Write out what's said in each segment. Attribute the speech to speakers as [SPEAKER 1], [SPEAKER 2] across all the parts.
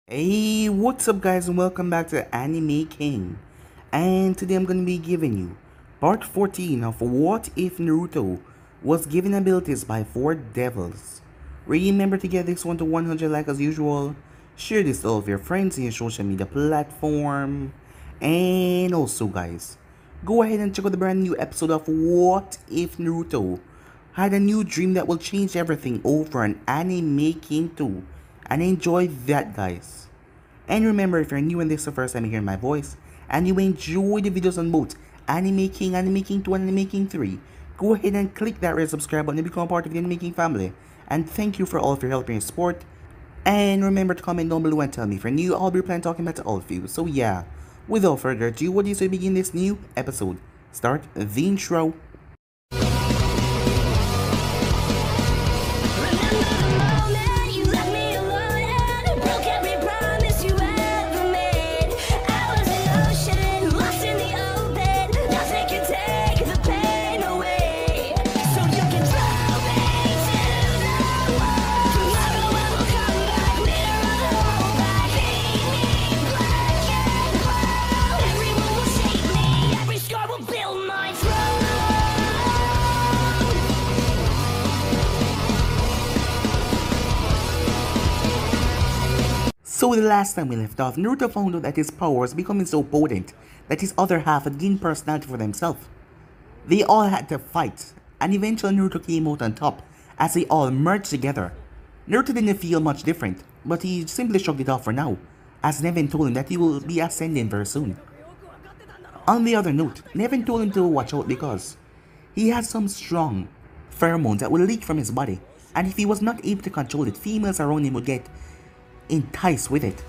[SPEAKER 1] Hey, what's up guys and welcome back to Anime King. And today I'm going to be giving you part 14 of What If Naruto was given abilities by 4 devils. Remember to get this one to 100 like as usual. Share this to all of your friends in your social media platform. And also guys, go ahead and check out the brand new episode of What If Naruto had a new dream that will change everything over on Anime King 2. And enjoy that guys. And remember, if you're new and this is the first time you hear my voice, and you enjoy the videos on both Anime King 2, and Anime King 3, go ahead and click that red subscribe button and become part of the Anime King family. And thank you for all of your help and your support. And remember to comment down below and tell me if you're new, I'll be planning talking about to all of you. So yeah, without further ado, what do you say begin this new episode? Start the intro. So the last time we left off, Naruto found out that his power was becoming so potent that his other half had gained personality for themselves. They all had to fight, and eventually Naruto came out on top as they all merged together. Naruto didn't feel much different, but he simply shrugged it off for now, as Nevin told him that he will be ascending very soon. On the other note, Nevin told him to watch out because he has some strong pheromones that will leak from his body, and if he was not able to control it, females around him would get enticed with it,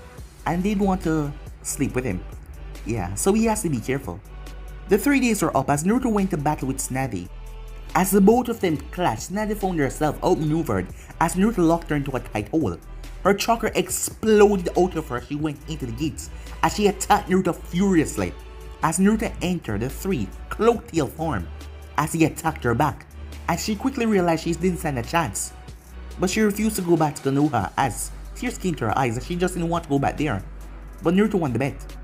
[SPEAKER 1] and they'd want to sleep with him. Yeah, so he has to be careful. The 3 days were up as Naruto went to battle with Snavy. As the both of them clashed, Snavy found herself outmaneuvered as Naruto locked her into a tight hole. Her chakra exploded out of her as she went into the gates as she attacked Naruto furiously. As Naruto entered the 3 cloak tail form as he attacked her back, as she quickly realized she didn't stand a chance. But she refused to go back to Konoha as tears came to her eyes as she just didn't want to go back there. But Naruto won the bet.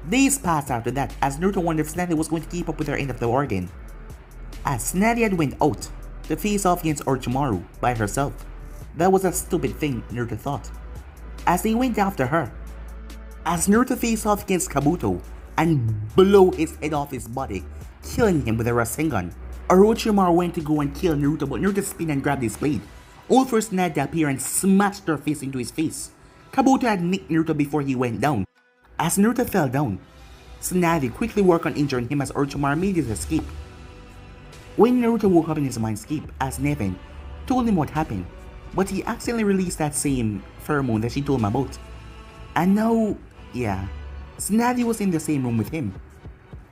[SPEAKER 1] Days passed after that as Naruto wondered if Snady was going to keep up with her end of the bargain. As Snady had went out to face off against Orochimaru by herself. That was a stupid thing, Naruto thought. As they went after her. As Naruto faced off against Kabuto and blew his head off his body, killing him with a Rasengan. Orochimaru went to go and kill Naruto, but Naruto spun and grabbed his blade. All for Snad to appear and smashed her face into his face. Kabuto had nicked Naruto before he went down. As Naruto fell down, Snad quickly worked on injuring him as Orochimaru made his escape. When Naruto woke up in his mindscape, as Nevin told him what happened, but he accidentally released that same pheromone that she told him about. And now, yeah, Snady was in the same room with him,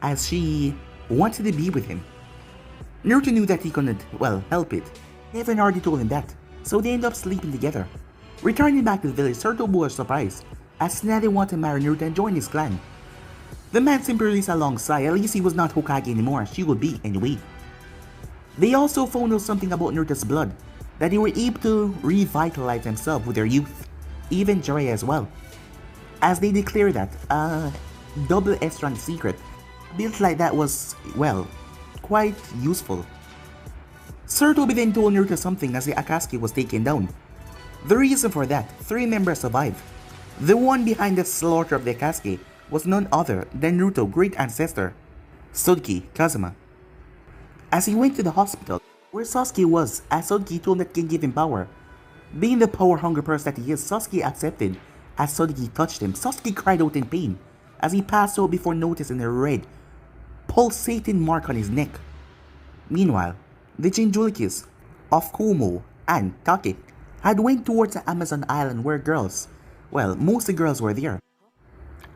[SPEAKER 1] as she wanted to be with him. Naruto knew that he couldn't, well, help it. Nevin already told him that, so they ended up sleeping together. Returning back to the village, Naruto was surprised, as Snady wanted to marry Naruto and join his clan. The man simply released a long sigh, at least he was not Hokage anymore, she would be anyway. They also found out something about Naruto's blood, that they were able to revitalize themselves with their youth, even Jiraiya as well. As they declared that, double S-rank secret, built like that was, well, quite useful. Sarutobi then told Naruto something as the Akatsuki was taken down. The reason for that, 3 members survived. The one behind the slaughter of the Akatsuki was none other than Naruto's great ancestor, Sasuke Kazuma. As he went to the hospital, where Sasuke was, as Sasuke told that can give him power. Being the power-hungry person that he is, Sasuke accepted. As Sasuke touched him, Sasuke cried out in pain, as he passed out before noticing a red, pulsating mark on his neck. Meanwhile, the Jinchurikis of Kumo and Take had went towards the Amazon island where girls, well, most of the girls were there.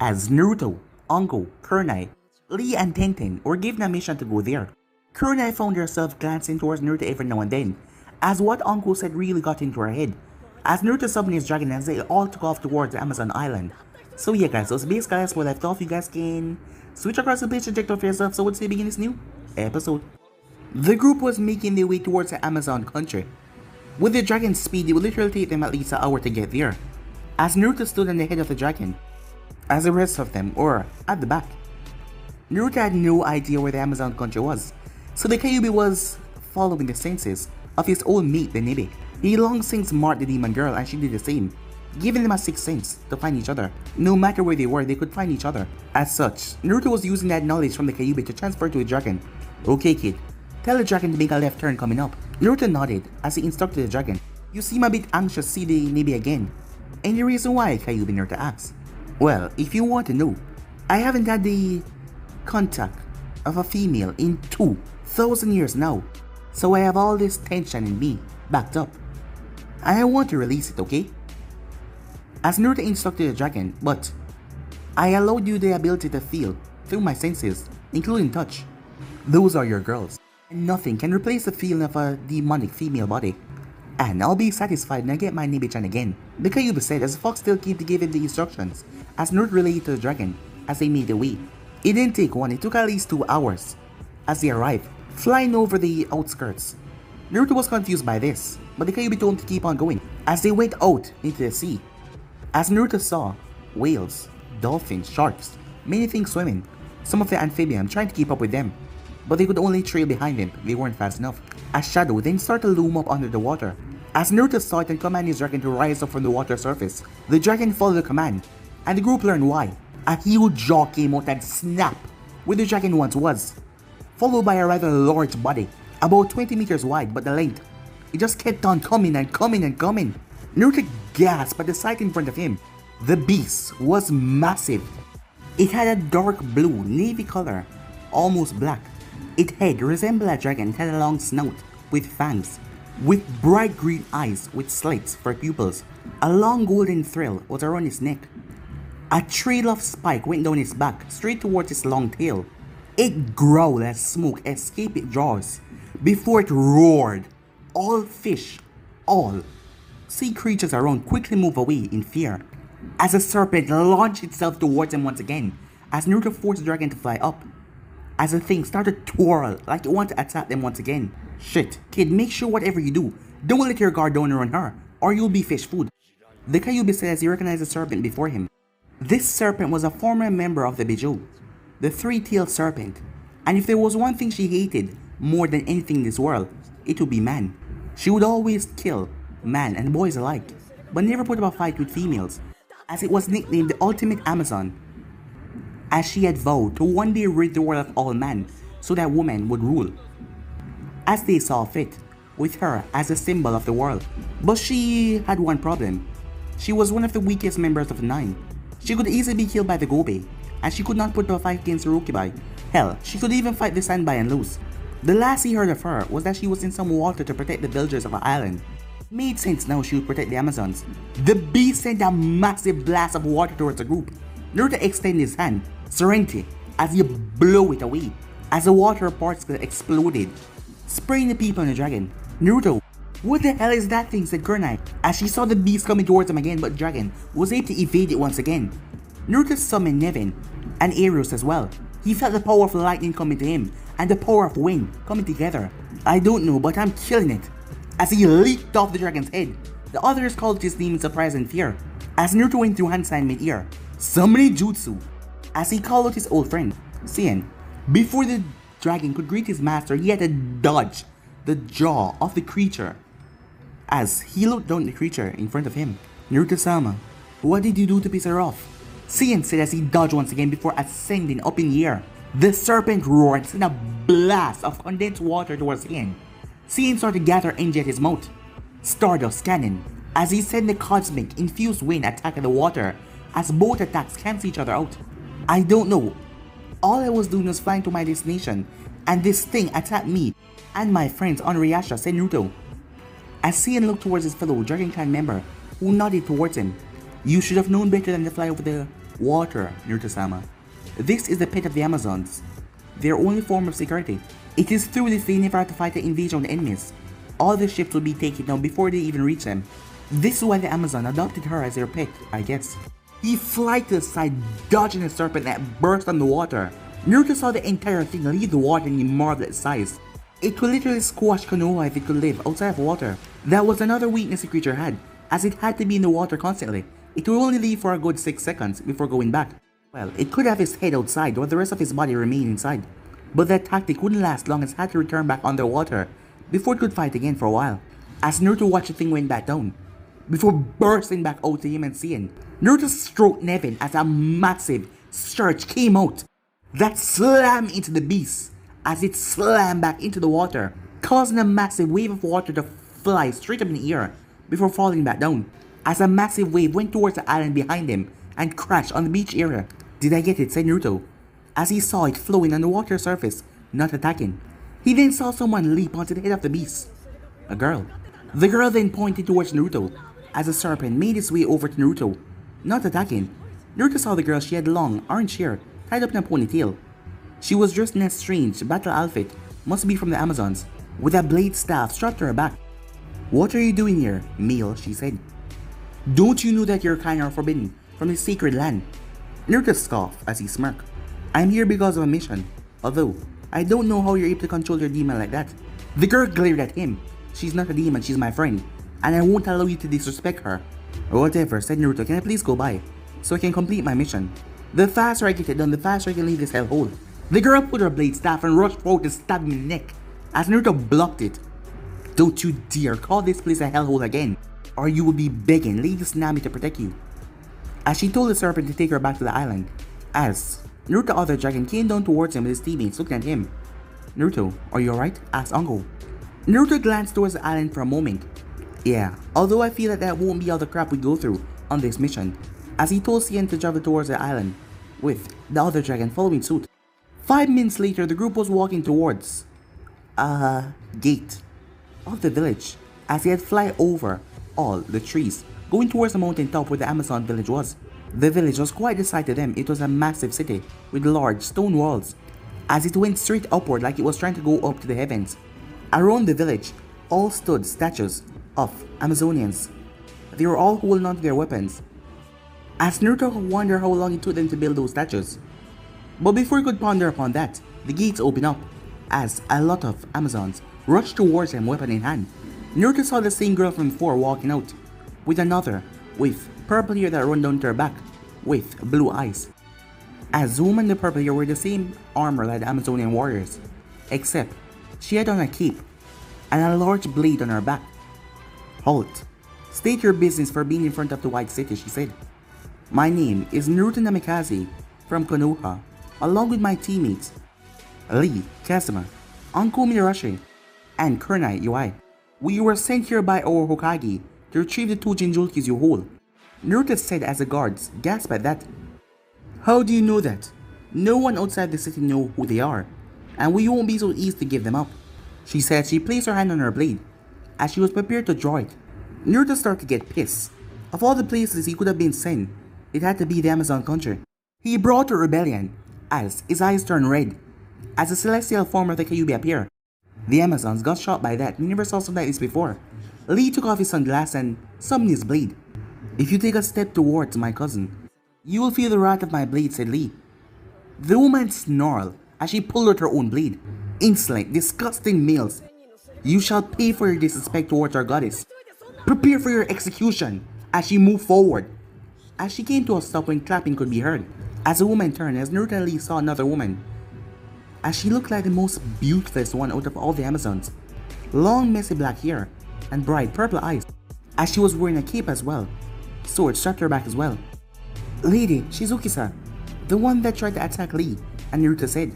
[SPEAKER 1] As Naruto, Anko, Kunai, Lee and Tenten were given a mission to go there. Kunai found herself glancing towards Naruto every now and then, as what Anko said really got into her head, as Naruto summoned his dragon as they all took off towards the Amazon island. So yeah guys, those basically guys where left off, you guys can switch across the page to check out for yourself, so let's begin this new episode. The group was making their way towards the Amazon country. With the dragon's speed, it would literally take them at least an hour to get there. as Naruto stood on the head of the dragon, as the rest of them were at the back. Naruto had no idea where the Amazon country was, so the Kyuubi was following the senses of his old mate, the Nebe. He long since marked the demon girl and she did the same, giving them a sixth sense to find each other. No matter where they were, they could find each other. As such, Naruto was using that knowledge from the Kyuubi to transfer to a dragon. Okay kid, tell the dragon to make a left turn coming up. Naruto nodded as he instructed the dragon. You seem a bit anxious to see the Nebe again. Any reason why, Kyuubi? Naruto asked. Well, if you want to know, I haven't had the contact of a female in 2,000 years now, so I have all this tension in me backed up. I want to release it, okay? As Naruto instructed the dragon, but I allowed you the ability to feel through my senses, including touch. Those are your girls, and nothing can replace the feeling of a demonic female body. And I'll be satisfied when I get my Nebe-chan again, the Kyuubi said as Fox still came to give him the instructions, as Naruto relayed to the dragon as they made their way. It didn't take one, it took at least 2 hours as they arrived, flying over the outskirts. Naruto was confused by this, but the Kyuubi told him to keep on going as they went out into the sea. As Naruto saw whales, dolphins, sharks, many things swimming, some of the amphibians trying to keep up with them, but they could only trail behind them, they weren't fast enough. A shadow then started to loom up under the water. As Naruto saw it and commanded his dragon to rise up from the water surface, the dragon followed the command, and the group learned why. A huge jaw came out and snapped where the dragon once was, followed by a rather large body, about 20 meters wide but the length. It just kept on coming and coming and coming. Naruto gasped at the sight in front of him. The beast was massive. It had a dark blue, navy color, almost black. Its head resembled a dragon. It had a long snout with fangs, with bright green eyes with slits for pupils. A long golden thread was around his neck. A trail of spike went down his back, straight towards his long tail. It growled as smoke escaped its jaws, before it roared. All fish, all sea creatures around quickly moved away in fear, as the serpent launched itself towards him once again, as Naruto forced the dragon to fly up. As the thing started to twirl like it wanted to attack them once again. Shit, kid, make sure whatever you do, don't let your guard down on her, or you'll be fish food. The Kyuubi said as he recognized the serpent before him. This serpent was a former member of the Bijou, the three-tailed serpent, and if there was one thing she hated more than anything in this world, it would be man. She would always kill man and boys alike, but never put up a fight with females, as it was nicknamed the Ultimate Amazon, as she had vowed to one day rid the world of all man so that woman would rule, as they saw fit, with her as a symbol of the world. But she had one problem. She was one of the weakest members of the 9. She could easily be killed by the Gobe, and she could not put up a fight against the Rokibai. Hell, she could even fight the Sanbai and lose. The last he heard of her was that she was in some water to protect the villagers of an island. Made sense now she would protect the Amazons. The beast sent a massive blast of water towards the group. Naruto extended his hand, Serenity, as he blew it away, as the water particle exploded, spraying the people on the dragon. Naruto, what the hell is that thing? Said Kunai, as she saw the beast coming towards him again, but dragon was able to evade it once again. Naruto summoned Nevin and Arius as well. He felt the power of lightning coming to him and the power of wind coming together. I don't know, but I'm killing it. As he leaped off the dragon's head, the others called his name in surprise and fear. As Naruto went through hand sign mid-ear, summoning Jutsu, as he called out his old friend, Sien. Before the dragon could greet his master, he had to dodge the jaw of the creature. As he looked down at the creature in front of him, Naruto-sama, what did you do to piss her off? Sien said as he dodged once again before ascending up in the air. The serpent roared and sent a blast of condensed water towards Sien. Sien started to gather energy at his mouth, Stardust cannon, as he sent the cosmic infused wind attacking the water as both attacks cancel each other out. I don't know. All I was doing was flying to my destination, and this thing attacked me and my friends on Ryasha, said Naruto. As Sien looked towards his fellow Dragon Clan member, who nodded towards him. You should have known better than to fly over the water, Naruto-sama. This is the pet of the Amazons, their only form of security. It is through this they never have to fight the invasion of the enemies. All the ships will be taken down before they even reach them. This is why the Amazon adopted her as their pet, I guess. He flied to the side, dodging the serpent that burst on the water. Naruto saw the entire thing leave the water and he marveled at its size. It could literally squash Konoha if it could live outside of water. That was another weakness the creature had, as it had to be in the water constantly, It would only leave for a good 6 seconds before going back. Well, it could have his head outside while the rest of his body remained inside. But that tactic wouldn't last long as it had to return back underwater before it could fight again for a while. As Naruto watched the thing went back down, before bursting back out to him and seeing, Naruto stroked Nevin as a massive surge came out that slammed into the beast as it slammed back into the water, causing a massive wave of water to fly straight up in the air before falling back down, as a massive wave went towards the island behind him and crashed on the beach area. Did I get it? Said Naruto, as he saw it flowing on the water surface, not attacking. He then saw someone leap onto the head of the beast. A girl. The girl then pointed towards Naruto, as the serpent made its way over to Naruto, not attacking. Naruto saw the girl. She had long, orange hair, tied up in a ponytail. She was dressed in a strange battle outfit, must be from the Amazons, with a blade staff strapped to her back. What are you doing here, male? She said. Don't you know that your kind are forbidden from the sacred land? Naruto scoffed as he smirked. I'm here because of a mission, although I don't know how you're able to control your demon like that. The girl glared at him. She's not a demon, she's my friend, and I won't allow you to disrespect her. Whatever, said Naruto, can I please go by, so I can complete my mission? The faster I get it done, the faster I can leave this hellhole. The girl put her blade staff and rushed forward to stab him in the neck, as Naruto blocked it. Don't you dare call this place a hellhole again, or you will be begging Lady Tsunami to protect you. As she told the serpent to take her back to the island, as Naruto the other dragon came down towards him with his teammates looking at him. Naruto, are you alright? Asked Uncle. Naruto glanced towards the island for a moment. Yeah, although I feel that won't be all the crap we go through on this mission, as he told Cien to travel towards the island, with the other dragon following suit. 5 minutes later, the group was walking towards gate of the village, as they had fly over all the trees, going towards the mountain top where the Amazon village was. The village was quite the sight to them. It was a massive city with large stone walls, as it went straight upward like it was trying to go up to the heavens. Around the village, all stood statues of Amazonians. They were all holding onto their weapons, as Naruto wondered how long it took them to build those statues. But before he could ponder upon that, the gates opened up, as a lot of Amazons rushed towards him weapon in hand. Naruto saw the same girl from before walking out, with another, with purple hair that run down to her back, with blue eyes. As the woman in the purple hair wore the same armor like the Amazonian warriors, except she had on a cape and a large blade on her back. Halt. State your business for being in front of the White City, she said. My name is Naruto Namikaze from Konoha, along with my teammates Lee, Kazuma, Anko Mirashi, and Kurnai Yui. We were sent here by our Hokage to retrieve the 2 Jinjulkis you hold. Naruto said as the guards gasped at that. How do you know that? No one outside the city know who they are, and we won't be so easy to give them up. She said. She placed her hand on her blade, as she was prepared to draw it. Naruto started to get pissed. Of all the places he could have been sent, it had to be the Amazon country. He brought a rebellion, as his eyes turned red, as the celestial form of the Kyuubi appeared. The Amazons got shot by that. We never saw something like this before. Lee took off his sunglasses and summoned his blade. If you take a step towards my cousin, you will feel the wrath of my blade, said Lee. The woman snarled as she pulled out her own blade. Insolent, disgusting males. You shall pay for your disrespect towards our goddess. Prepare for your execution, as she moved forward. As she came to a stop when clapping could be heard, as the woman turned, as Naruto and Lee saw another woman, as she looked like the most beautiful one out of all the Amazons. Long messy black hair and bright purple eyes, as she was wearing a cape as well. Sword strapped to her back as well. Lady Shizuki-san, the one that tried to attack Lee, and Naruto said,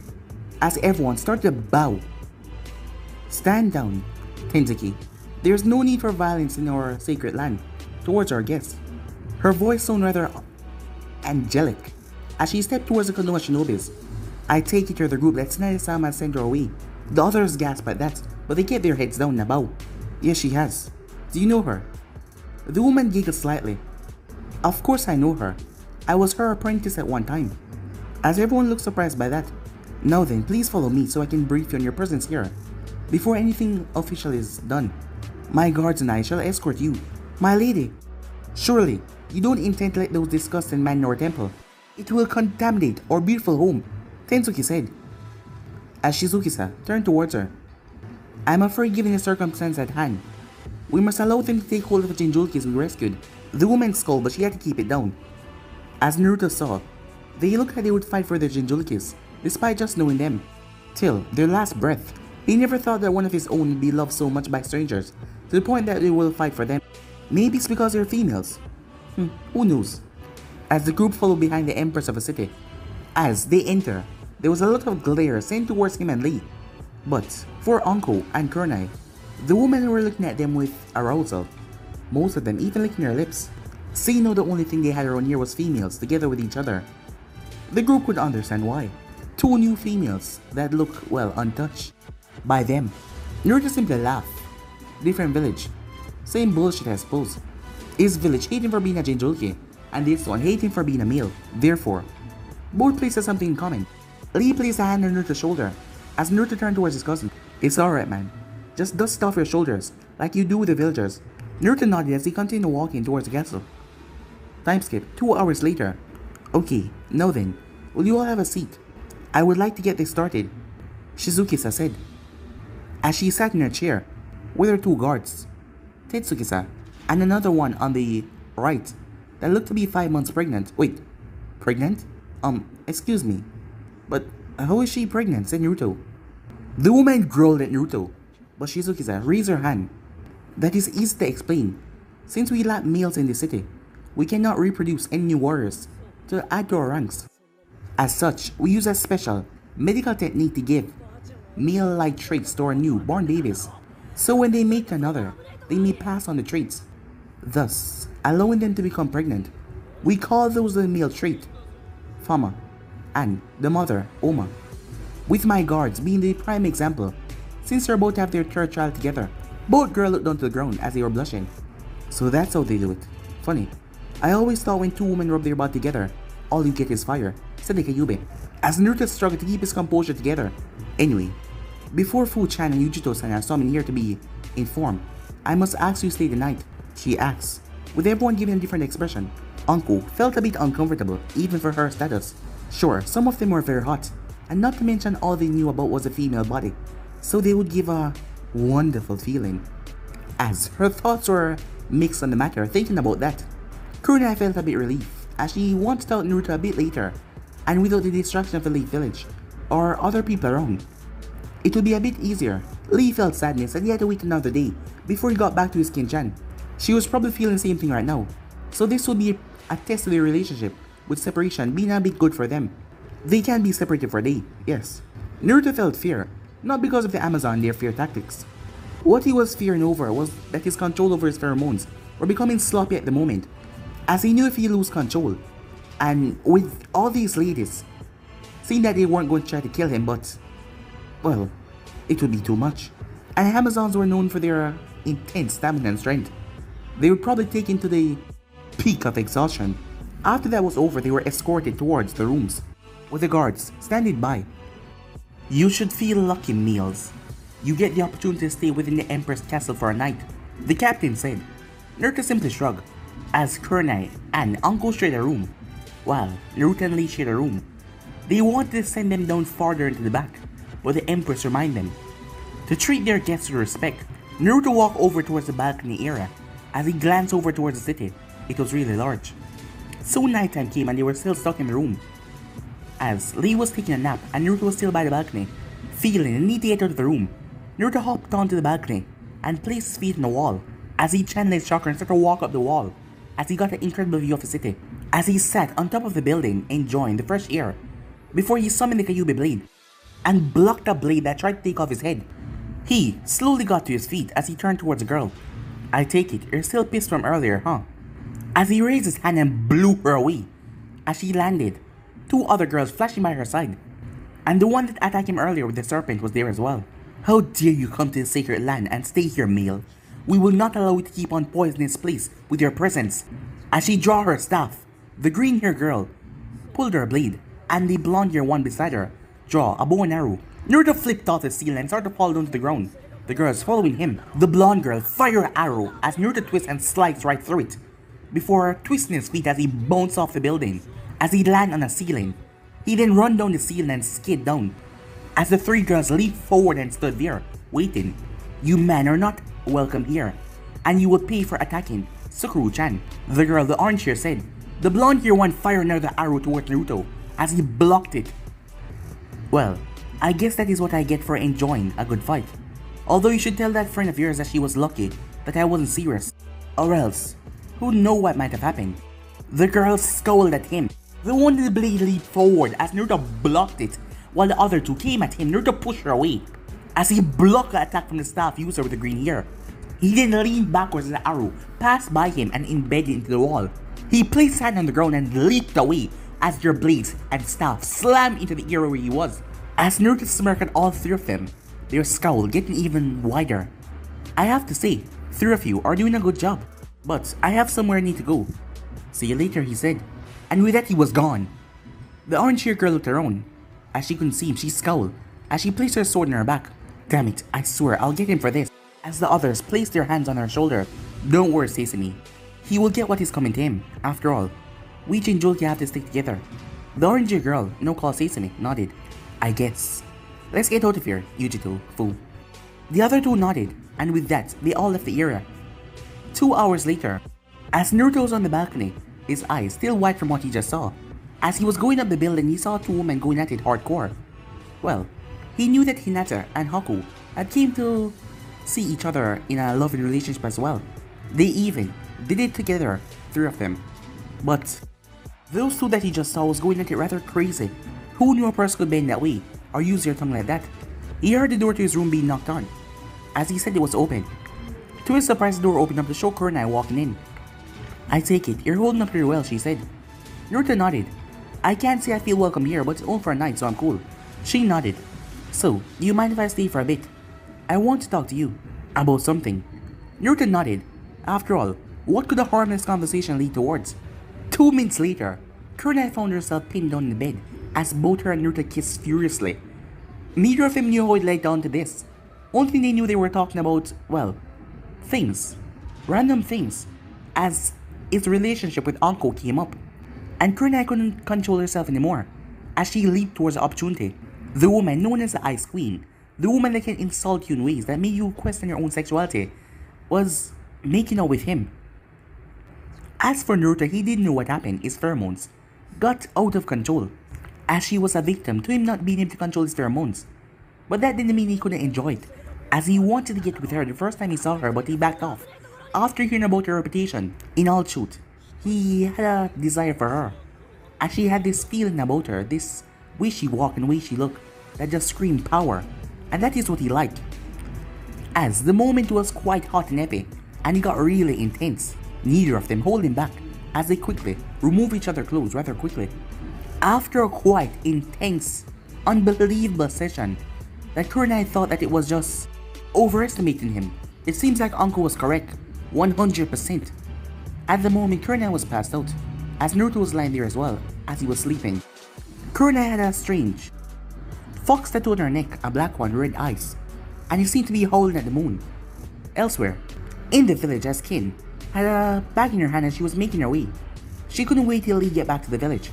[SPEAKER 1] as everyone started to bow. Stand down, Tenzuki. There's no need for violence in our sacred land towards our guests. Her voice sounded rather angelic as she stepped towards the Konoha shinobis. I take it you're the group that Tsunade-sama sent her away. The others gasped at that, but they kept their heads down and bow. Yes, she has. Do you know her? The woman giggled slightly. Of course I know her. I was her apprentice at one time. As everyone looked surprised by that. Now then, please follow me so I can brief you on your presence here, before anything official is done. My guards and I shall escort you. My lady, surely you don't intend to let those disgusting men in our temple. It will contaminate our beautiful home, Tensuki said, as Shizuki-san turned towards her. I'm afraid given the circumstance at hand, we must allow them to take hold of the Jinjulkis we rescued The woman scolded, but she had to keep it down. As Naruto saw, they looked like they would fight for their Jinchurikis, despite just knowing them. Till their last breath, he never thought that one of his own would be loved so much by strangers, to the point that they will fight for them. Maybe it's because they're females. Who knows? As the group followed behind the Empress of a city, as they enter, there was a lot of glare sent towards him and Lee. But for Anko and Kurnai, the women were looking at them with arousal, most of them even licking their lips. Seeing now the only thing they had around here was females together with each other. The group could understand why. Two new females that look, well, untouched by them. Naruto simply laughed. Different village. Same bullshit I suppose. His village hating for being a Jinchuriki, and this one hating for being a male. Therefore, both places something in common. Lee placed a hand on Naruto's shoulder as Naruto turned towards his cousin. It's alright, man. Just dust off your shoulders like you do with the villagers. Naruto nodded as he continued walking towards the castle. Time skip, 2 hours later. Okay, now then, will you all have a seat? I would like to get this started, Shizuki-sa said, as she sat in her chair with her two guards, Tetsuki-sa, and another one on the right that looked to be 5 months pregnant. Wait, pregnant? Excuse me, but how is she pregnant? Said Naruto. The woman growled at Naruto, but Shizuki-sa raised her hand. That is easy to explain. Since we lack males in the city, we cannot reproduce any new warriors to add to our ranks. As such, we use a special medical technique to give male-like traits to our newborn babies, so when they make another, they may pass on the traits, thus allowing them to become pregnant. We call those the male trait, Fama, and the mother, Oma, with my guards being the prime example, since they're about to have their third child together. Both girls looked down to the ground as they were blushing. So that's how they do it. Funny. I always thought when two women rub their butt together, all you get is fire, said the Kyuubi, as Naruto struggled to keep his composure together. Anyway, before Fu-chan and Yujito-san are summoned here to be informed, I must ask you to stay the night, she asks, with everyone giving a different expression. Anko felt a bit uncomfortable, even for her status. Sure, some of them were very hot, and not to mention all they knew about was a female body, so they would give a wonderful feeling. As her thoughts were mixed on the matter, thinking about that, Kuruna felt a bit relieved, as she wanted out Naruto a bit later, and without the distraction of the Lake Village, or other people around. It would be a bit easier. Lee felt sadness and he had to wait another day before he got back to his Kin-chan. She was probably feeling the same thing right now, so this would be a test of their relationship, with separation being a bit good for them. They can be separated for a day, yes. Naruto felt fear, not because of the Amazon and their fear tactics. What he was fearing over was that his control over his pheromones were becoming sloppy at the moment, as he knew if he lose control, and with all these ladies, seeing that they weren't going to try to kill him, but, well, it would be too much. And Amazons were known for their intense stamina and strength. They would probably take him to the peak of exhaustion. After that was over, they were escorted towards the rooms, with the guards standing by. You should feel lucky, Meals. You get the opportunity to stay within the Emperor's castle for a night, the captain said. Naruto simply shrugged, as Kurnai and Anko shared a room, while Naruto and Lee shared a room. They wanted to send them down farther into the back, but the Empress reminded them to treat their guests with respect. Naruto walked over towards the balcony area. As he glanced over towards the city, it was really large. Soon nighttime came and they were still stuck in the room, as Lee was taking a nap and Naruto was still by the balcony, feeling the need to get out of the room. Naruto hopped onto the balcony and placed his feet on the wall, as he channeled his chakra and started to walk up the wall, as he got an incredible view of the city, as he sat on top of the building enjoying the fresh air, before he summoned the Kyuubi blade, and blocked a blade that tried to take off his head. He slowly got to his feet as he turned towards the girl. I take it, you're still pissed from earlier, huh? As he raised his hand and blew her away. As she landed, two other girls flashing by her side, and the one that attacked him earlier with the serpent was there as well. How dare you come to the sacred land and stay here, male? We will not allow you to keep on poisoning this place with your presence. As she drew her staff, the green-haired girl pulled her blade, and the blonde-haired one beside her draw a bow and arrow. Naruto flipped off the ceiling and started to fall down to the ground, the girls following him. The blonde girl fired an arrow as Naruto twists and slides right through it, before twisting his feet as he bounced off the building. As he landed on a ceiling, he then ran down the ceiling and skid down, as the three girls leaped forward and stood there, waiting. You men are not welcome here, and you will pay for attacking, Sakura-chan, the girl the orange hair said. The blonde hair one fired another arrow towards Naruto as he blocked it. Well, I guess that is what I get for enjoying a good fight. Although you should tell that friend of yours that she was lucky that I wasn't serious. Or else, who knows what might have happened. The girl scowled at him. The one with the blade leaped forward as Naruto blocked it, while the other two came at him. Naruto pushed her away as he blocked the attack from the staff user with the green hair. He then leaned backwards as the arrow passed by him and embedded into the wall. He placed his hand on the ground and leaped away as their blades and staff slammed into the area where he was. As Naruto smirked at all three of them, their scowl getting even wider. I have to say, three of you are doing a good job, but I have somewhere I need to go. See you later, he said, and with that he was gone. The orange-haired girl looked around. As she couldn't see him, she scowled as she placed her sword in her back. Damn it, I swear I'll get him for this. As the others placed their hands on her shoulder. Don't worry, Sesame. He will get what is coming to him. After all, Weech and Julki have to stick together. The orange-haired girl, no call Sesame, nodded. I guess. Let's get out of here, Yujito, fool. The other two nodded, and with that, they all left the area. 2 hours later, as Naruto was on the balcony, his eyes still wide from what he just saw. As he was going up the building, he saw two women going at it hardcore. Well, he knew that Hinata and Haku had came to see each other in a loving relationship as well. They even did it together, three of them. But those two that he just saw was going at it rather crazy. Who knew a person could bend that way, or use their tongue like that? He heard the door to his room being knocked on. As he said it was open. To his surprise, the door opened up to show Kurenai walking in. I take it, you're holding up pretty well, she said. Naruto nodded. I can't say I feel welcome here, but it's only for a night, so I'm cool. She nodded. So, do you mind if I stay for a bit? I want to talk to you. About something. Naruto nodded. After all, what could a harmless conversation lead towards? 2 minutes later, Kurenai found herself pinned down in the bed as both her and Naruto kissed furiously. Neither of them knew how it led down to this. Only they knew they were talking about, well, things. Random things. As his relationship with Anko came up. And Kurenai couldn't control herself anymore, as she leaped towards the opportunity. The woman known as the Ice Queen, the woman that can insult you in ways that make you question your own sexuality, was making out with him. As for Naruto, he didn't know what happened. His pheromones got out of control, as she was a victim to him not being able to control his pheromones. But that didn't mean he couldn't enjoy it, as he wanted to get with her the first time he saw her, but he backed off. After hearing about her reputation, in all truth, he had a desire for her, as she had this feeling about her, this way she walked and way she looked, that just screamed power, and that is what he liked. As the moment was quite hot and epic, and it got really intense, neither of them holding back, as they quickly removed each other's clothes rather quickly. After a quite intense, unbelievable session, that Kurenai thought that it was just overestimating him. It seems like Anko was correct, 100%. At the moment, Kurenai was passed out, as Naruto was lying there as well, as he was sleeping. Kurenai had a strange fox tattoo on her neck, a black one with red eyes, and he seemed to be howling at the moon. Elsewhere, in the village, as Kin had a bag in her hand and she was making her way. She couldn't wait till he get back to the village.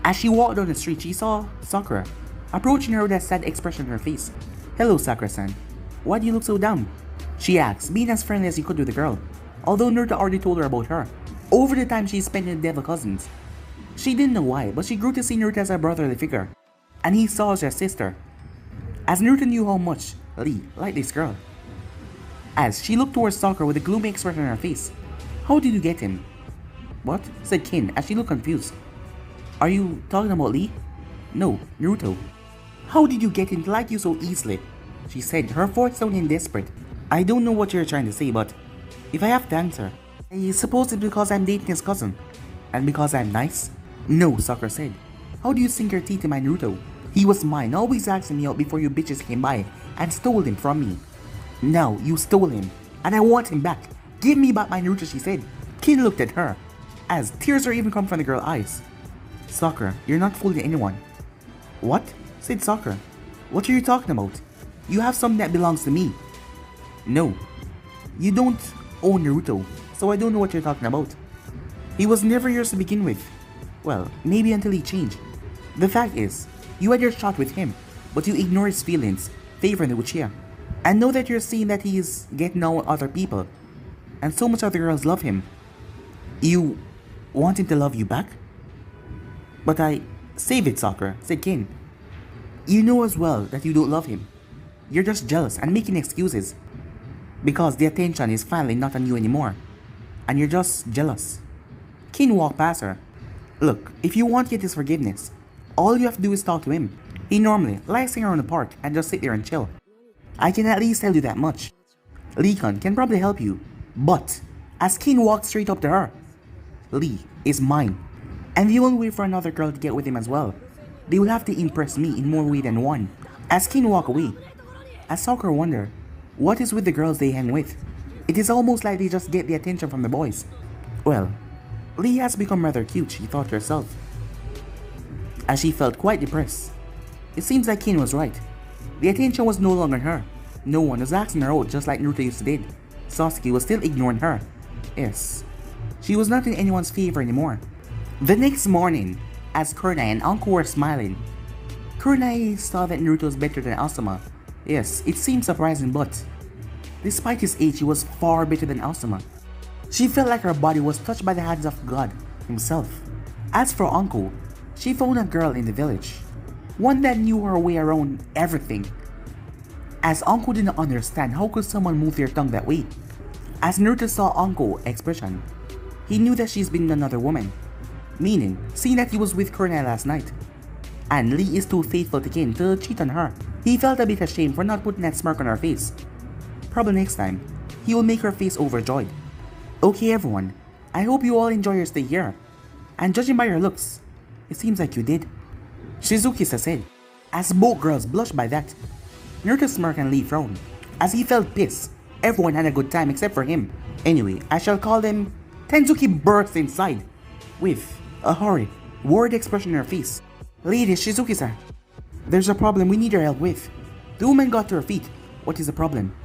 [SPEAKER 1] As she walked down the street, she saw Sakura approaching her with a sad expression on her face. Hello, Sakura-san. Why do you look so dumb? She asked, being as friendly as he could with the girl, although Naruto already told her about her, over the time she spent with the devil cousins. She didn't know why, but she grew to see Naruto as a brotherly figure, and he saw as her sister, as Naruto knew how much Lee liked this girl. As she looked towards Sakura with a gloomy expression on her face. How did you get him? What? Said Kin as she looked confused. Are you talking about Lee? No, Naruto. How did you get him to like you so easily? She said, her voice sounding desperate. I don't know what you're trying to say, but if I have to answer, I suppose it's because I'm dating his cousin. And because I'm nice? No, Sakura said. How do you sink your teeth in my Naruto? He was mine, always asking me out before you bitches came by and stole him from me. Now, you stole him, and I want him back. Give me back my Naruto, she said. Kin looked at her, as tears were even coming from the girl's eyes. Sakura, you're not fooling anyone. What? Said Sakura. What are you talking about? You have something that belongs to me. No. You don't own Naruto, so I don't know what you're talking about. He was never yours to begin with. Well, maybe until he changed. The fact is, you had your shot with him, but you ignore his feelings, favoring the Uchiha. And know that you're seeing that he is getting on with other people, and so much other girls love him. You want him to love you back? But save it, Sakura, said Kin. You know as well that you don't love him. You're just jealous and making excuses. Because the attention is finally not on you anymore. And you're just jealous. Kin walked past her. Look, if you want to get his forgiveness, all you have to do is talk to him. He normally likes hanging around the park and just sit there and chill. I can at least tell you that much. Lee-kun can probably help you. But, as Kin walked straight up to her, Lee is mine. And the only way for another girl to get with him as well, they will have to impress me in more way than one. As Kin walked away, as Sakura wondered, what is with the girls they hang with? It is almost like they just get the attention from the boys. Well, Lee has become rather cute, she thought to herself. As she felt quite depressed. It seems like Kin was right. The attention was no longer her. No one was asking her out just like Naruto used to did. Sasuke was still ignoring her. Yes, she was not in anyone's favor anymore. The next morning, as Kurenai and Anko were smiling, Kurenai saw that Naruto was better than Asuma. Yes, it seemed surprising, but despite his age, he was far better than Asuma. She felt like her body was touched by the hands of God himself. As for Anko, she found a girl in the village, one that knew her way around everything. As Anko didn't understand how could someone move their tongue that way. As Naruto saw Anko's expression, he knew that she's been another woman. Meaning, seeing that he was with Kurenai last night. And Lee is too faithful to Kin to cheat on her. He felt a bit ashamed for not putting that smirk on her face. Probably next time, he will make her face overjoyed. Okay everyone, I hope you all enjoy your stay here. And judging by your looks, it seems like you did. Shizuki said, as both girls blushed by that. Naruto smirked and Lee frowned. As he felt pissed, everyone had a good time except for him. Anyway, I shall call them Tenzuki burst inside with a hurried, worried expression on her face. Lady Shizuki-san, there's a problem we need your help with. The woman got to her feet. What is the problem?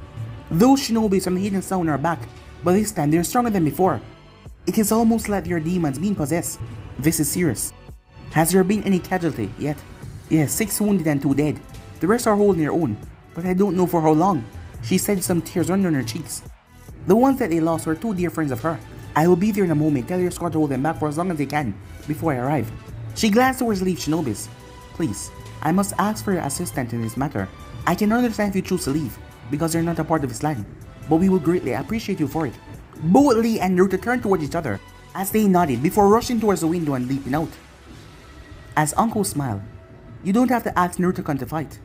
[SPEAKER 1] Those shinobis from the hidden sound are back, but this time they're stronger than before. It is almost like your demons being possessed. This is serious. Has there been any casualty yet? Yes, 6 wounded and 2 dead. The rest are holding their own, but I don't know for how long. She said some tears running on her cheeks. The ones that they lost were 2 dear friends of her. I will be there in a moment. Tell your squad to hold them back for as long as they can, before I arrive. She glanced towards the leave shinobis. Please, I must ask for your assistance in this matter. I can understand if you choose to leave, because you're not a part of this land, but we will greatly appreciate you for it. Both Lee and Naruto turned towards each other, as they nodded before rushing towards the window and leaping out. As Anko smiled, you don't have to ask Naruto-kun to fight.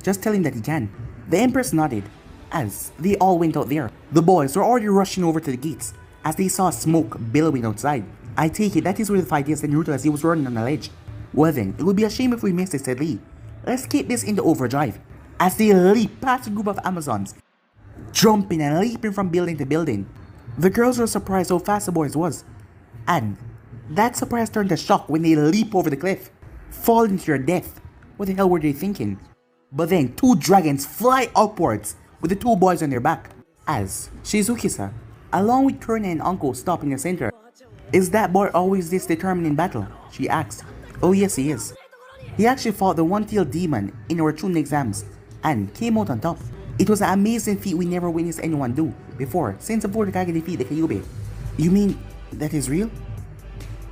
[SPEAKER 1] Just tell him that he can. The Empress nodded, as they all went out there. The boys were already rushing over to the gates, as they saw smoke billowing outside. I take it that is where the fight is, said Naruto as he was running on the ledge. Well then, it would be a shame if we missed it, said Lee. Let's keep this into overdrive. As they leaped past a group of Amazons, jumping and leaping from building to building. The girls were surprised how fast the boys was. And that surprise turned to shock when they leap over the cliff, falling to their death. What the hell were they thinking? But then 2 dragons fly upwards with the 2 boys on their back. As Shizuki-san, along with Kurenai and Anko, stop in the center. Is that boy always this determined in battle? She asked. Oh yes, he is. He actually fought the one-tailed demon in our Chunin exams and came out on top. It was an amazing feat we never witnessed anyone do before, since before the Kage defeat the Kyuubi. You mean that is real?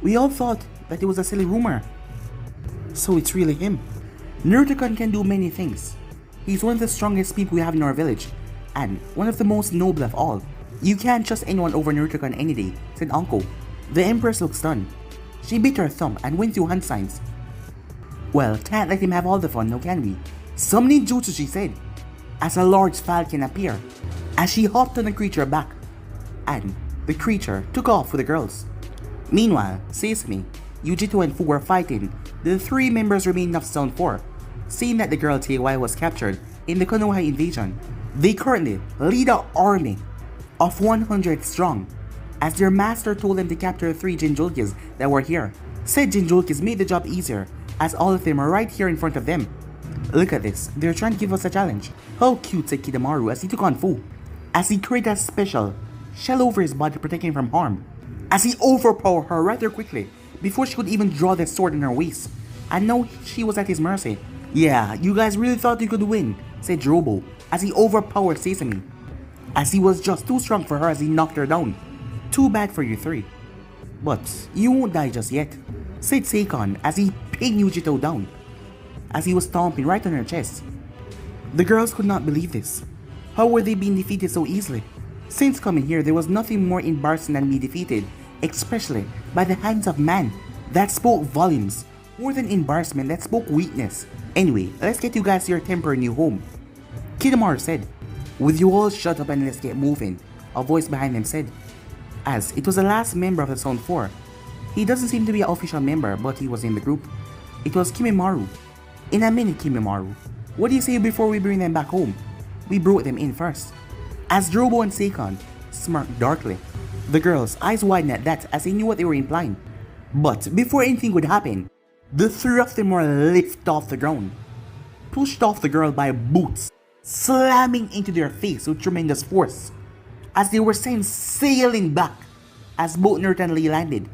[SPEAKER 1] We all thought that it was a silly rumor. So it's really him. Naruto-kun can do many things. He's one of the strongest people we have in our village, and one of the most noble of all. You can't trust anyone over Naruto-kun any day, said Anko. The Empress looked stunned. She bit her thumb and went through hand signs. Well, can't let him have all the fun, now can we? Summoning jutsu, she said, as a large falcon appeared, as she hopped on the creature's back, and the creature took off with the girls. Meanwhile, Sesame, Yujito and Fu were fighting the 3 members remaining of Zone 4, seeing that the girl TY was captured in the Konoha invasion. They currently lead an army of 100 strong, as their master told them to capture 3 Jinjulkis that were here. Said Jinjulkis made the job easier, as all of them are right here in front of them. Look at this, they're trying to give us a challenge. How cute, said Kidamaru as he took on Fu, as he created a special shell over his body protecting him from harm, as he overpowered her rather quickly before she could even draw the sword in her waist, and now she was at his mercy. Yeah, you guys really thought you could win, said Jirobo as he overpowered Sesame, as he was just too strong for her as he knocked her down. Too bad for you 3. But you won't die just yet, said Seikon as he pinned Yujito down, as he was stomping right on her chest. The girls could not believe this. How were they being defeated so easily? Since coming here, there was nothing more embarrassing than being defeated, especially by the hands of man. That spoke volumes, more than embarrassment, that spoke weakness. Anyway, let's get you guys to your temporary new home, Kidomaru said. Will you all shut up and let's get moving, a voice behind them said, as it was the last member of the Zone 4. He doesn't seem to be an official member, but he was in the group. It was Kimimaro. In a minute, Kimimaro. What do you say before we bring them back home? We brought them in first. As Drobo and Seikon smirked darkly, the girls' eyes widened at that as they knew what they were implying. But before anything would happen, the three of them were lifted off the ground, pushed off the girl by boots, slamming into their face with tremendous force, as they were sent sailing back as both Naruto and Lee landed.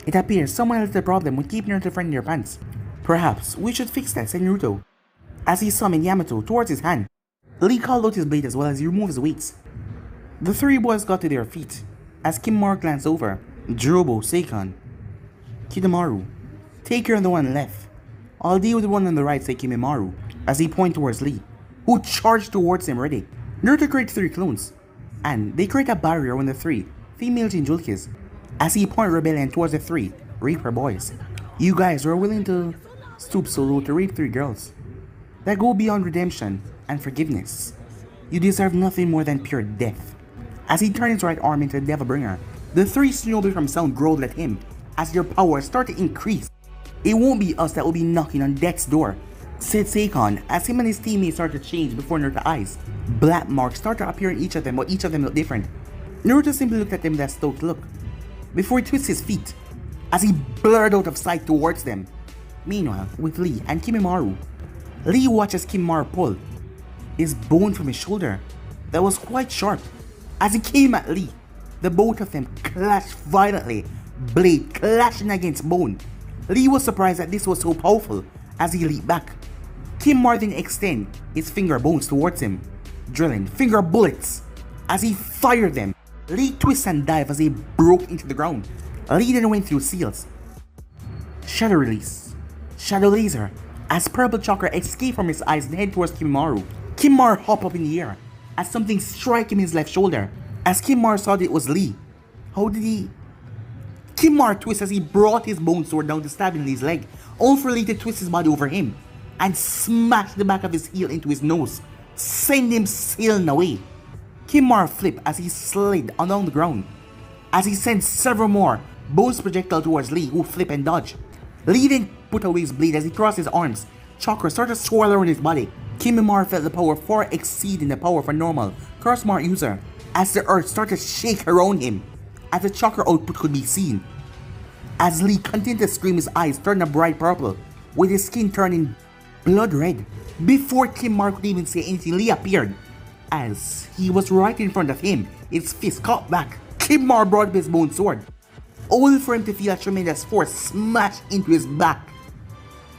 [SPEAKER 1] It appears someone has the problem with keeping Naruto friend in their pants. Perhaps we should fix that, said Naruto, as he summoned Yamato towards his hand. Lee called out his blade as well as he removed his weights. The three boys got to their feet as Kimimaro glanced over. Drobo, Seikon, Kidomaru, take care of the one left. I'll deal with the one on the right, said Kimimaro, as he pointed towards Lee, who charged towards him ready. Naruto created 3 clones, and they create a barrier when the 3 female Jinchurikis, as he pointed rebellion towards the 3 Reaper boys. You guys were willing to stoop so low to rape 3 girls that go beyond redemption and forgiveness. You deserve nothing more than pure death. As he turned his right arm into the Devil Bringer, the 3 snowballs from sound growled at him as their power started to increase. It won't be us that will be knocking on death's door, said Seikon as him and his teammates started to change before Naruto's eyes. Black marks started to appear in each of them, but each of them looked different. Naruto simply looked at them with that stoked look, before he twisted his feet, as he blurred out of sight towards them. Meanwhile, with Lee and Kimimaro, Lee watches Kimimaro pull his bone from his shoulder that was quite sharp. As he came at Lee, the both of them clashed violently, blade clashing against bone. Lee was surprised that this was so powerful as he leaped back. Kimimaro then extended his finger bones towards him, drilling finger bullets. As he fired them, Lee twisted and dived as he broke into the ground. Lee then went through seals, shadow release, shadow laser, as purple chakra escaped from his eyes and headed towards Kimimaro. Kimimaro hopped up in the air as something struck him in his left shoulder. As Kimimaro saw that it was Lee, how did he? Kimimaro twisted as he brought his bone sword down to stab in Lee's leg, only for Lee to twist his body over him and smash the back of his heel into his nose, send him sailing away. Kimimaro flipped as he slid along the ground, as he sent several more bones projectile towards Lee, who flipped and dodged. Lee then put away his blade as he crossed his arms. Chakra started to swirl around his body. Kimimaro felt the power far exceeding the power of a normal cross-mark user, as the earth started to shake around him, as the chakra output could be seen. As Lee continued to scream, his eyes turned a bright purple, with his skin turning blood red. Before Kimimaro could even say anything, Lee appeared, as he was right in front of him, his fist caught back. Kimimaro brought up his bone sword, only for him to feel a tremendous force smash into his back,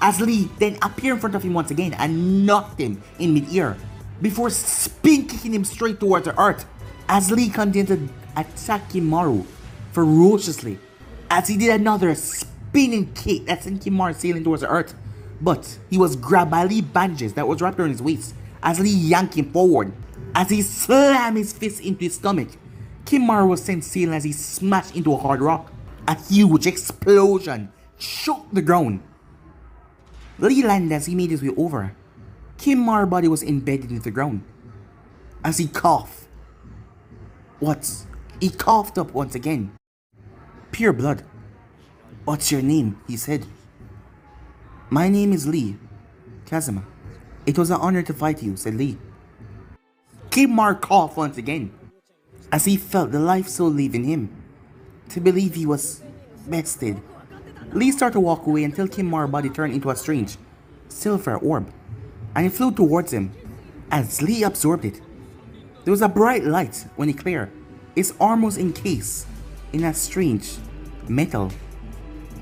[SPEAKER 1] as Lee then appeared in front of him once again and knocked him in mid-air, before spin kicking him straight towards the earth. As Lee continued to attack Kimimaro ferociously, as he did another spinning kick that sent Kimimaro sailing towards the earth, but he was grabbed by Lee's bandages that was wrapped around his waist, as Lee yanked him forward. As he slammed his fist into his stomach, Kimimaro was sent sailing as he smashed into a hard rock. A huge explosion shook the ground. Lee landed as he made his way over. Kimaro's body was embedded into the ground. As he coughed. He coughed up once again. Pure blood. What's your name? He said. My name is Lee. Kazuma. It was an honor to fight you, said Lee. Kimimaro coughed once again, as he felt the life soul leaving him, to believe he was bested. Lee started to walk away until Kimimoro's body turned into a strange silver orb, and it flew towards him. As Lee absorbed it, there was a bright light when it cleared. His arm was encased in a strange metal,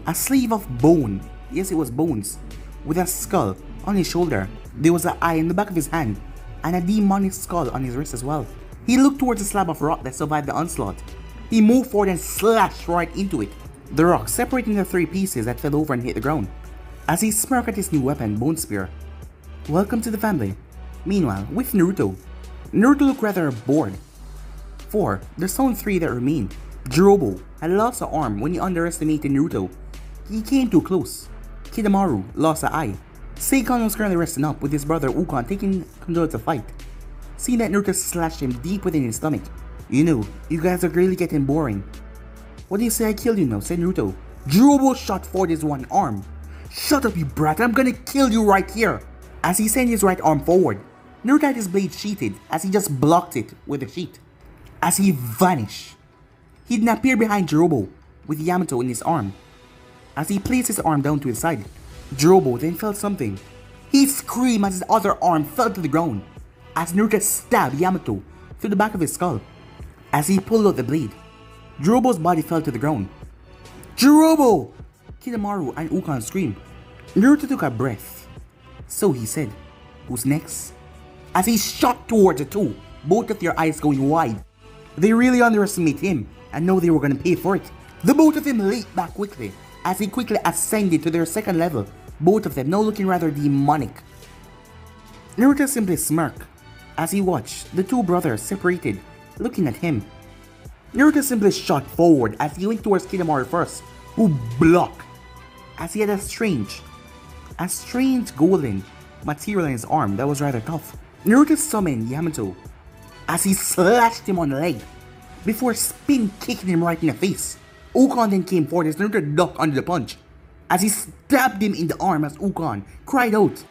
[SPEAKER 1] a sleeve of bone. Yes, it was bones, with a skull on his shoulder. There was an eye in the back of his hand, and a demonic skull on his wrist as well. He looked towards the slab of rock that survived the onslaught. He moved forward and slashed right into it. the rock separating the three pieces that fell over and hit the ground. As he smirked at his new weapon, Bone Spear. Welcome to the family. Meanwhile, with Naruto. Naruto looked rather bored. For there's only three that remain. Jirobo had lost an arm when he underestimated Naruto. He came too close. Kidamaru lost an eye. Seikon was currently resting up with his brother Ukon taking control of the fight. Seeing that Naruto slashed him deep within his stomach. You know, you guys are really getting boring. What do you say I killed you now, said Naruto. Jirobo shot forward his one arm. Shut up, you brat, I'm gonna kill you right here. As he sent his right arm forward, Naruto had his blade sheathed as he just blocked it with a sheet. As he vanished, he then appeared behind Jirobo with Yamato in his arm. As he placed his arm down to his side, Jirobo then felt something. He screamed as his other arm fell to the ground, as Naruto stabbed Yamato through the back of his skull. As he pulled out the blade, Jirobo's body fell to the ground. Jirobo! Kidamaru and Ukon screamed. Naruto took a breath. So he said, who's next? As he shot towards the two, both of their eyes going wide. They really underestimated him and know they were going to pay for it. The both of them leaped back quickly as he quickly ascended to their second level, both of them now looking rather demonic. Naruto simply smirked as he watched the two brothers separated, looking at him. Naruto simply shot forward as he went towards Kidamaru first, who blocked, as he had a strange golden material in his arm that was rather tough. Naruto summoned Yamato as he slashed him on the leg before spin kicking him right in the face. Ukon then came forward as Naruto ducked under the punch as he stabbed him in the arm as Ukon cried out.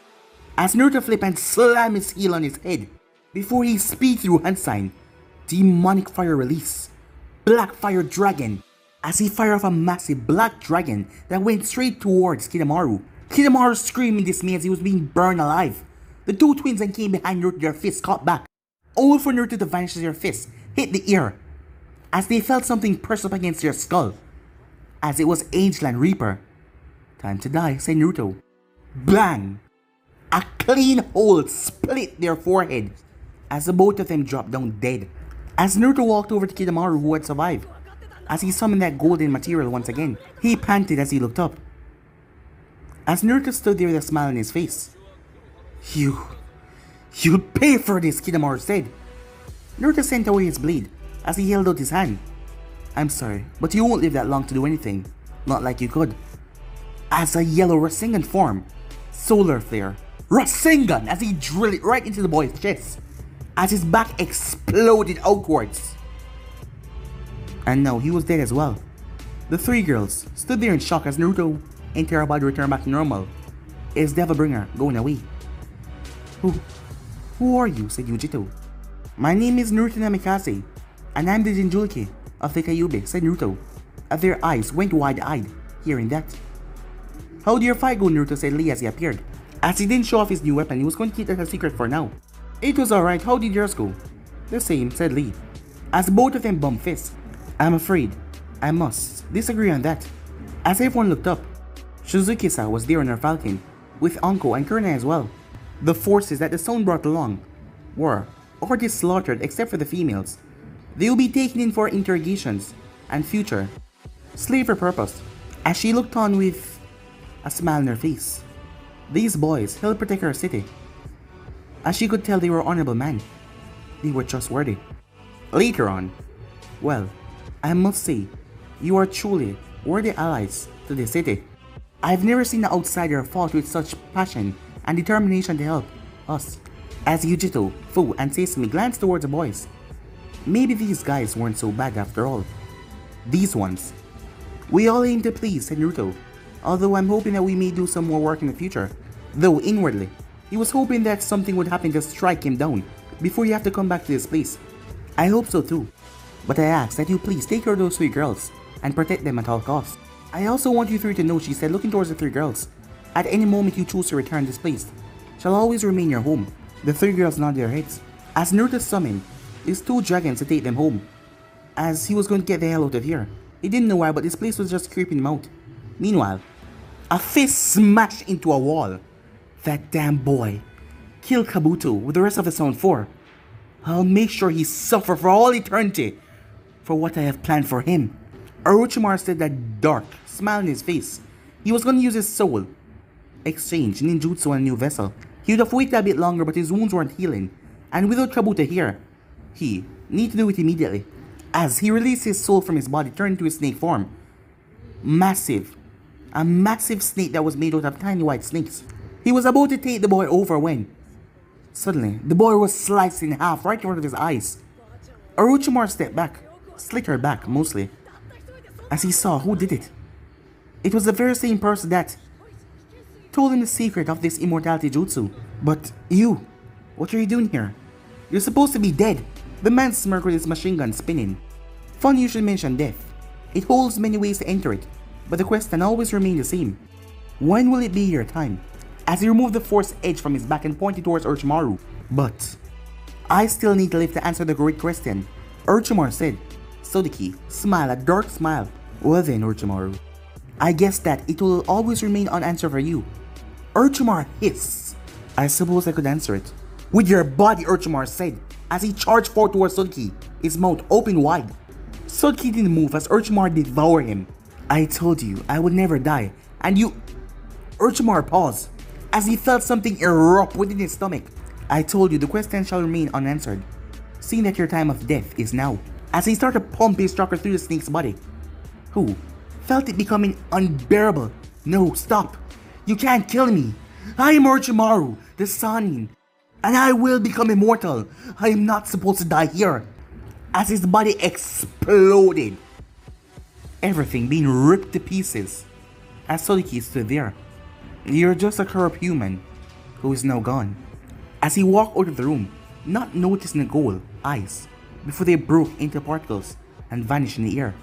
[SPEAKER 1] As Naruto flipped and slammed his heel on his head before he speed through hand sign, demonic fire release, black fire dragon, as he fired off a massive black dragon that went straight towards Kidamaru. Kidamaru screamed in dismay as he was being burned alive. The two twins then came behind Naruto, their fists caught back, only for Naruto to vanish as their fists hit the air, as they felt something press up against their skull, as it was Angel and Reaper. Time to die, said Naruto. Bang! A clean hole split their forehead as the both of them dropped down dead. As Naruto walked over to Kidamaru, who had survived, as he summoned that golden material once again, he panted as he looked up. As Naruto stood there with a smile on his face. You'll pay for this, Kidamaru said. Naruto sent away his blade as he held out his hand. I'm sorry, but you won't live that long to do anything. Not like you could. As a yellow Rasengan formed, Solar Flare, Rasengan, as he drilled it right into the boy's chest, as his back exploded outwards. And now he was dead as well. The three girls stood there in shock as Naruto and Terabody returned back to normal. Is Devilbringer going away? Who are you? Said Yujito. My name is Naruto Namikaze, and I'm the Jinchuriki of the Kyuubi, said Naruto. Their eyes went wide-eyed, hearing that. How did your fight go, Naruto, said Lee as he appeared. As he didn't show off his new weapon, he was going to keep that a secret for now. It was alright, how did yours go? The same, said Lee, as both of them bumped fists. I'm afraid I must disagree on that. As everyone looked up, Shizuki-sa was there on her falcon, with Anko and Kurna as well. The forces that the stone brought along were already slaughtered except for the females. They will be taken in for interrogations and future slave for purpose. As she looked on with a smile on her face, these boys helped protect her city. As she could tell, they were honorable men. They were trustworthy. Later on, well, I must say, you are truly worthy allies to the city. I've never seen an outsider fought with such passion and determination to help us. As Yujito, Fu, and Sesame glanced towards the boys. Maybe these guys weren't so bad after all. These ones. We all aim to please, said Naruto. Although I'm hoping that we may do some more work in the future. Though inwardly, he was hoping that something would happen to strike him down before you have to come back to this place. I hope so too. But I ask that you please take care of those three girls and protect them at all costs. I also want you three to know, she said, looking towards the three girls. At any moment you choose to return this place shall always remain your home. The three girls nodded their heads. As Naruto summoned his two dragons to take them home, as he was going to get the hell out of here. He didn't know why, but this place was just creeping him out. Meanwhile, a fist smashed into a wall. That damn boy. Kill Kabuto with the rest of the Sound 4. I'll make sure he suffer for all eternity for what I have planned for him. Orochimaru said that dark smile on his face. He was going to use his soul exchange ninjutsu on a new vessel. He would have waited a bit longer, but his wounds weren't healing, and without Kabuto here, he needed to do it immediately. As he released his soul from his body, turned into his snake form. Massive. A massive snake that was made out of tiny white snakes. He was about to take the boy over when suddenly the boy was sliced in half right in front of his eyes. Orochimaru stepped back, slit her back mostly, as he saw who did it. It was the very same person that told him the secret of this immortality jutsu. But you, what are you doing here? You're supposed to be dead. The man smirked with his machine gun spinning. Funny you should mention death. It holds many ways to enter it, but the question always remains the same. When will it be your time? As he removed the force edge from his back and pointed towards Orochimaru. But I still need to live to answer the great question, Orochimaru said. Sodeki smiled a dark smile. Well then, Orochimaru, I guess that it will always remain unanswered for you. Orochimaru hissed. I suppose I could answer it. With your body, Orochimaru said, as he charged forward towards Sodeki, his mouth open wide. Sodeki didn't move as Orochimaru devoured him. I told you I would never die, and you... Orochimaru paused, as he felt something erupt within his stomach. I told you the question shall remain unanswered, seeing that your time of death is now. As he started to pump his chakra through the snake's body, who felt it becoming unbearable. No, stop. You can't kill me. I am Orochimaru, the Sannin, and I will become immortal. I am not supposed to die here. As his body exploded, everything being ripped to pieces, as Sodeki stood there. You're just a corrupt human who is now gone. As he walked out of the room, not noticing the gold eyes before they broke into particles and vanished in the air.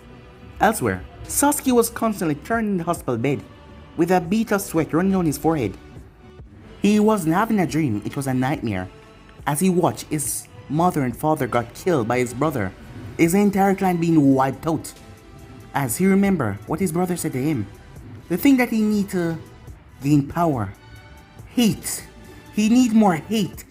[SPEAKER 1] Elsewhere, Sasuke was constantly turning in the hospital bed with a bead of sweat running down his forehead. He wasn't having a dream, it was a nightmare, as he watched his mother and father got killed by his brother, his entire clan being wiped out. As he remembered what his brother said to him, the thing that he need to gain power, hate. He need more hate.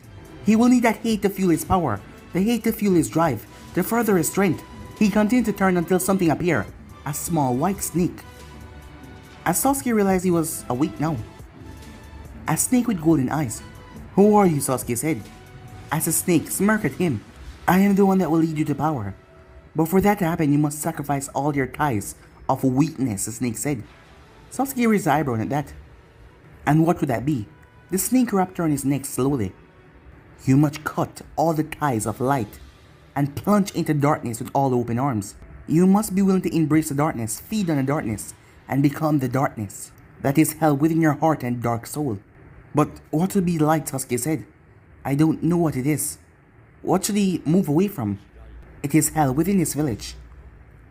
[SPEAKER 1] He will need that hate to fuel his power, the hate to fuel his drive, to further his strength. He continued to turn until something appeared, a small white snake. As Sasuke realized he was awake now. A snake with golden eyes. Who are you, Sasuke said, as the snake smirked at him. I am the one that will lead you to power. But for that to happen, you must sacrifice all your ties of weakness, the snake said. Sasuke raised his eyebrow at that. And what would that be? The snake wrapped around his neck slowly. You must cut all the ties of light and plunge into darkness with all open arms. You must be willing to embrace the darkness, feed on the darkness, and become the darkness that is held within your heart and dark soul. But what will be the light, Sasuke said? I don't know what it is. What should he move away from? It is hell within his village.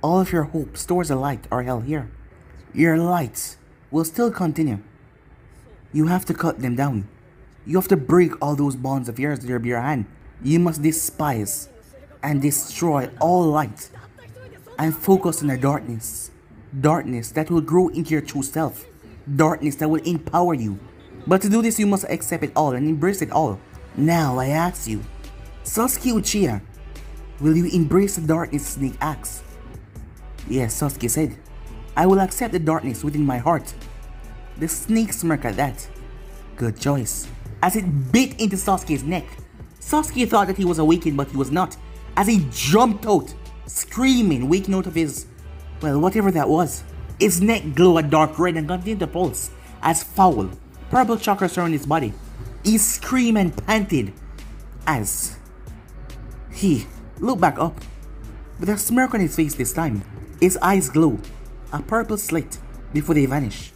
[SPEAKER 1] All of your hope, stores of light are held here. Your lights will still continue. You have to cut them down. You have to break all those bonds of yours with your hand. You must despise and destroy all light and focus on the darkness. Darkness that will grow into your true self. Darkness that will empower you. But to do this, you must accept it all and embrace it all. Now I ask you, Sasuke Uchiha, will you embrace the darkness Snake asked? Yes, Sasuke said. I will accept the darkness within my heart. The snake smirked at that. Good choice. As it bit into Sasuke's neck, Sasuke thought that he was awakened, but he was not. As he jumped out, screaming, waking out of his, well, whatever that was. His neck glowed a dark red and continued to pulse as foul, purple chakra surrounded his body. He screamed and panted as he looked back up, with a smirk on his face this time. His eyes glowed, a purple slit, before they vanished,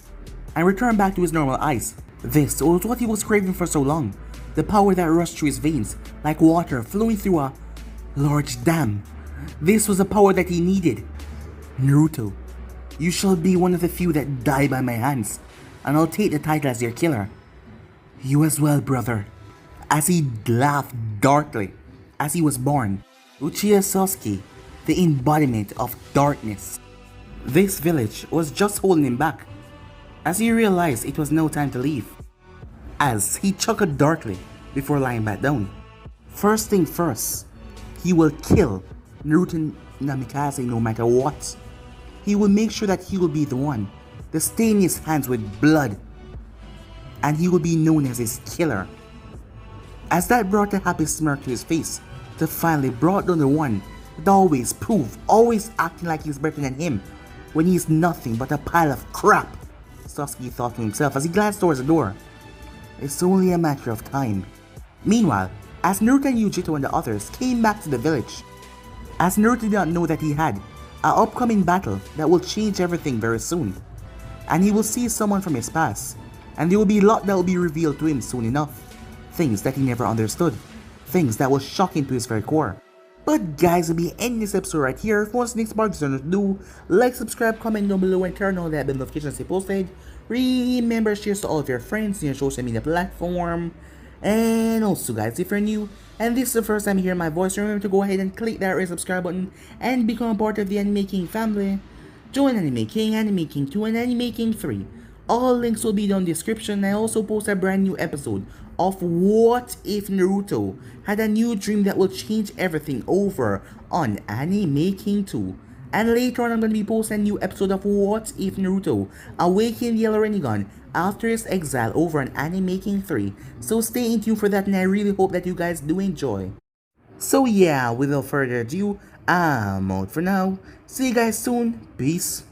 [SPEAKER 1] and returned back to his normal eyes. This was what he was craving for so long, the power that rushed through his veins like water flowing through a large dam. This was the power that he needed. Naruto, you shall be one of the few that die by my hands, and I'll take the title as your killer. You as well, brother. As he laughed darkly, as he was born, Uchiha Sasuke, the embodiment of darkness. This village was just holding him back, as he realized it was no time to leave. As he chuckled darkly before lying back down. First thing first, he will kill Naruto Namikaze no matter what. he will make sure that he will be the one to stain his hands with blood, and he will be known as his killer. As that brought a happy smirk to his face, to finally brought down the one that always acting like he's better than him, when he's nothing but a pile of crap, Sasuke thought to himself as he glanced towards the door. It's only a matter of time. Meanwhile, as Naruto and Yujito and the others came back to the village, as Naruto did not know that he had an upcoming battle that will change everything very soon, and he will see someone from his past, and there will be a lot that will be revealed to him soon enough. Things that he never understood. Things that will shock him to his very core. But guys, we'll be ending this episode right here. If you want the next part, do like, subscribe, comment down below, and turn on that bell notification to stay posted. Remember, share to all of your friends in your social media platform. And also guys, if you're new and this is the first time you hear my voice, remember to go ahead and click that red subscribe button and become part of the Anime King family. Join Anime King, Anime King 2, and Anime King 3. All links will be down in the description. I also post a brand new episode of What If Naruto had a new dream that will change everything over on Anime King 2. And later on I'm going to be posting a new episode of What If Naruto Awaken the Yellow Rinnegan after his exile over on Anime King 3. So stay in tune for that, and I really hope that you guys do enjoy. So yeah, without further ado, I'm out for now. See you guys soon. Peace.